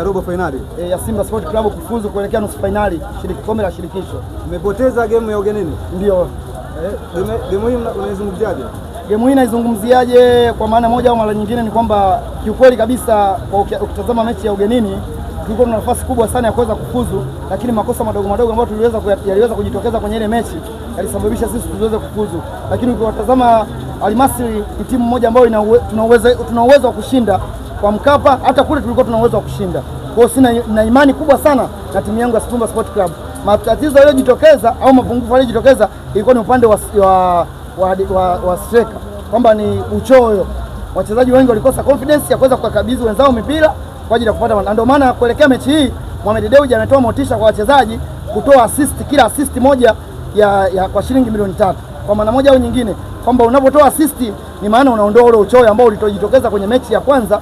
Robo finali ya Simba Sport Club kufuzu kuelekea nusu finali kombe la shirikisho. Umepoteza game ya ugenini. Ndio. Game hii unaizungumziaje? Game hii naizungumziaje kwa maana moja au mara nyingine ni kwamba kiukweli kabisa kwa ukitazama mechi ya ugenini tulikuwa na nafasi kubwa sana ya kuweza kufuzu, lakini makosa madogo madogo ambayo yaliweza kujitokeza kwenye ile mechi yalisababisha sisi tuweze kufuzu. Lakini ukitazama Al-Masry ni timu moja ambayo tuna uwezo wa kushinda kwa Mkapa, hata kule tulikuwa tuna uwezo wa kushinda. Kwa hiyo sina imani kubwa sana na timu yangu ya Simba Sport Club. Matatizo yaliyojitokeza au mapungufu yaliyojitokeza ilikuwa ni upande wa striker, kwamba ni uchoyo. Wachezaji wengi walikosa confidence ya kuweza kukabidhi wenzao mipira kwa ajili ya kupata. Ndio maana kuelekea mechi hii Mohamed Dewji ametoa motisha kwa wachezaji kutoa assist, kila assist moja ya kwa shilingi milioni 3. Kwa maana moja au nyingine kwamba unapotoa assist ni maana unaondoa ule uchoyo ambao ulitojitokeza kwenye mechi ya kwanza,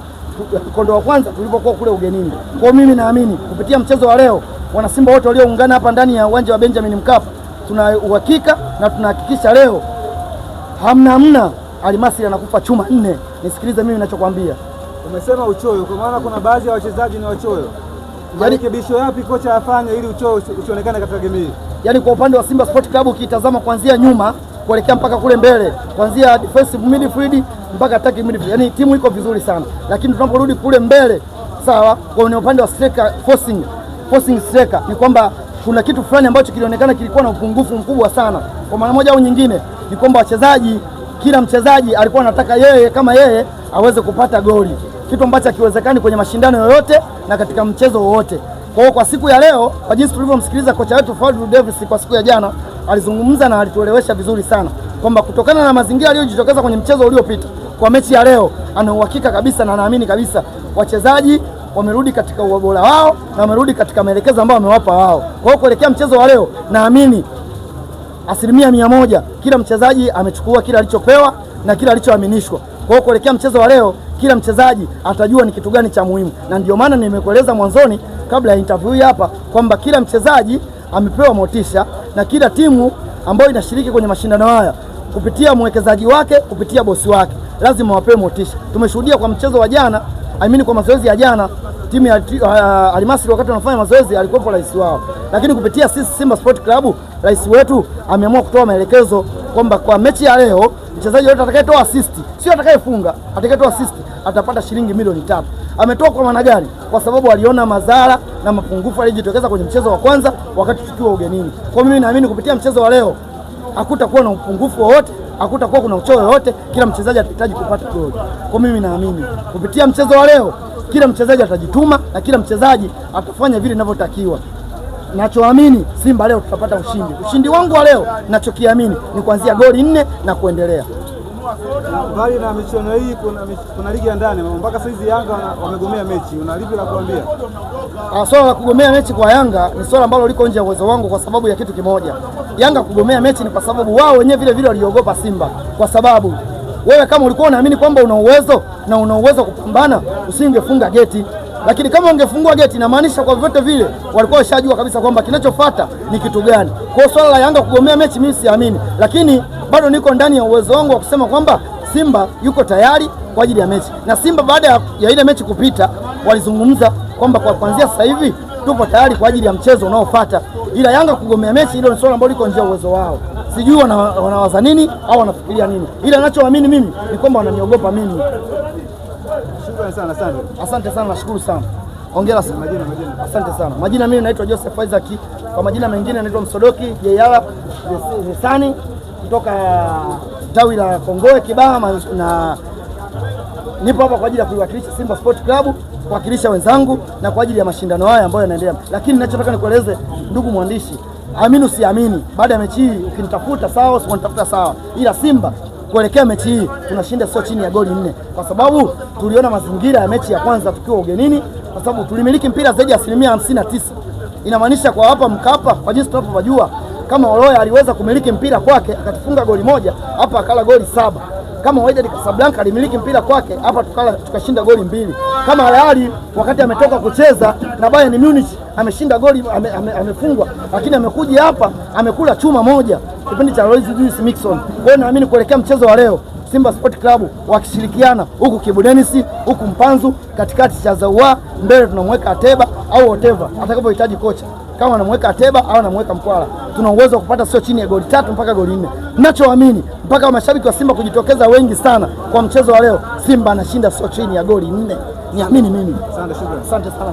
mkondo wa kwanza tulipokuwa kule ugenini. Kwa mimi naamini kupitia mchezo wa leo wana Simba wote walioungana hapa ndani ya uwanja wa Benjamin Mkapa tuna uhakika na tunahakikisha leo hamna Al-Masry anakufa chuma 4. Nisikilize mimi ninachokwambia. Umesema uchoyo, kwa maana kuna baadhi ya wachezaji ni wachoyo. Marekebisho yapi kocha afanye ili uchoyo usionekane katika game hii? Yaani kwa upande wa Simba Sport Club ukitazama kuanzia nyuma kuelekea mpaka kule mbele, kuanzia defensive midfield mpaka attacking midfield, yaani timu iko vizuri sana. Lakini tunaporudi kule mbele, sawa, kwa upande wa striker forcing striker ni kwamba kuna kitu fulani ambacho kilionekana kilikuwa na upungufu mkubwa sana. Kwa maana moja au nyingine ni kwamba wachezaji, kila mchezaji alikuwa anataka yeye kama yeye aweze kupata goli, kitu ambacho hakiwezekani kwenye mashindano yoyote na katika mchezo wowote. Kwa hiyo kwa siku ya leo, kwa jinsi tulivyomsikiliza kocha wetu Fadlu Davis kwa siku ya jana, alizungumza na alituelewesha vizuri sana kwamba kutokana na mazingira yaliyojitokeza kwenye mchezo uliopita, kwa mechi ya leo ana uhakika kabisa na anaamini kabisa wachezaji wamerudi katika ubora wao na wamerudi katika maelekezo ambayo wamewapa wao. Kwa hiyo kuelekea mchezo wa leo naamini 100% kila mchezaji amechukua kila alichopewa na kila alichoaminishwa. Kwa hiyo kuelekea mchezo wa leo kila mchezaji atajua ni kitu gani cha muhimu, na ndio maana nimekueleza mwanzoni kabla ya interview hii hapa kwamba kila mchezaji amepewa motisha na kila timu ambayo inashiriki kwenye mashindano haya kupitia mwekezaji wake, kupitia bosi wake, lazima wapewe motisha. Tumeshuhudia kwa mchezo wa jana, kwa mazoezi ya jana, timu ya Al-Masry wakati wanafanya mazoezi alikuwepo rais wao, lakini kupitia sisi Simba Sport Club rais wetu ameamua kutoa maelekezo kwamba kwa mechi ya leo mchezaji yote atakayetoa assist, sio atakayefunga, atakayetoa assist atapata shilingi milioni 3. Ametoa kwa maana gani? Kwa sababu aliona madhara na mapungufu yalijitokeza kwenye mchezo wa kwanza wakati tukiwa ugenini. Kwa mimi naamini kupitia mchezo wa leo hakutakuwa na upungufu wowote, hakutakuwa kuna uchoyo wowote, kila mchezaji atahitaji kupata goli. Kwa mimi naamini kupitia mchezo wa leo kila mchezaji atajituma na kila mchezaji atafanya vile inavyotakiwa. Nachoamini Simba leo tutapata ushindi. Ushindi wangu wa leo ninachokiamini ni kuanzia goli 4 na kuendelea. Mbali na michuano hii kuna ligi ya ndani, mpaka sasa Yanga wamegomea mechi. Una lipi la kuambia? Swala la kugomea mechi kwa Yanga ni swala ambalo liko nje ya uwezo wangu kwa sababu ya kitu kimoja. Yanga kugomea mechi ni kwa sababu wao wenyewe vile waliogopa Simba, kwa sababu wewe kama ulikuwa unaamini kwamba una uwezo na una uwezo kupambana usingefunga geti. Lakini kama ungefungua geti inamaanisha kwa vyote vile walikuwa washajua kabisa kwamba kinachofuata ni kitu gani. Kwa swala la Yanga kugomea mechi mimi siamini, lakini bado niko ndani ya uwezo wangu wa kusema kwamba Simba yuko tayari kwa ajili ya mechi. Na Simba baada ya ile mechi kupita walizungumza kwamba kwa kuanzia sasa hivi tupo tayari kwa ajili ya mchezo unaofuata. Ila Yanga kugomea mechi hilo ni swala ambalo liko nje ya uwezo wao. Sijui wanawaza nini au wanafikiria nini. Ila ninachoamini mimi ni kwamba wananiogopa mimi. Shukrani sana, asante sana, nashukuru sana. Hongera sana. Majina. Asante sana. Majina mimi naitwa Joseph Isaac. Kwa majina mengine naitwa Msodoki Jeyala Resani kutoka tawi la Kongoe Kibaha, na nipo hapa kwa ajili ya kuwakilisha Simba Sport Club, kuwakilisha wenzangu na kwa ajili ya mashindano haya ambayo yanaendelea. Lakini ninachotaka nikueleze ndugu mwandishi, amini usiamini, baada ya mechi hii ukinitafuta sawa, usiponitafuta sawa, ila Simba kuelekea mechi hii tunashinda sio chini ya goli 4, kwa sababu tuliona mazingira ya mechi ya kwanza tukiwa ugenini, kwa sababu tulimiliki mpira zaidi ya 59%. Inamaanisha kwa hapa Mkapa, kwa jinsi tunapojua, kama Oloya aliweza kumiliki mpira kwake akatufunga goli 1, hapa akala goli 7. Kama Wydad Casablanca alimiliki mpira kwake, hapa tukashinda goli 2. Kama Al Ahly wakati ametoka kucheza na Bayern Munich ameshinda goli, amefungwa, lakini amekuja hapa amekula chuma 1 kipindi cha Royce Lewis Mixon. Kwa hiyo naamini kuelekea mchezo wa leo Simba Sport Club wakishirikiana, huku Kibu Dennis, huku Mpanzu, katikati cha Zaua, mbele tunamweka Ateba au whatever atakapohitaji kocha. Kama anamweka Ateba au anamweka Mkwala, tuna uwezo wa kupata sio chini ya goli 3 mpaka goli 4. Ninachoamini mpaka mashabiki wa Simba kujitokeza wengi sana kwa mchezo wa leo, Simba anashinda sio chini ya goli 4. Niamini mimi. Asante sana.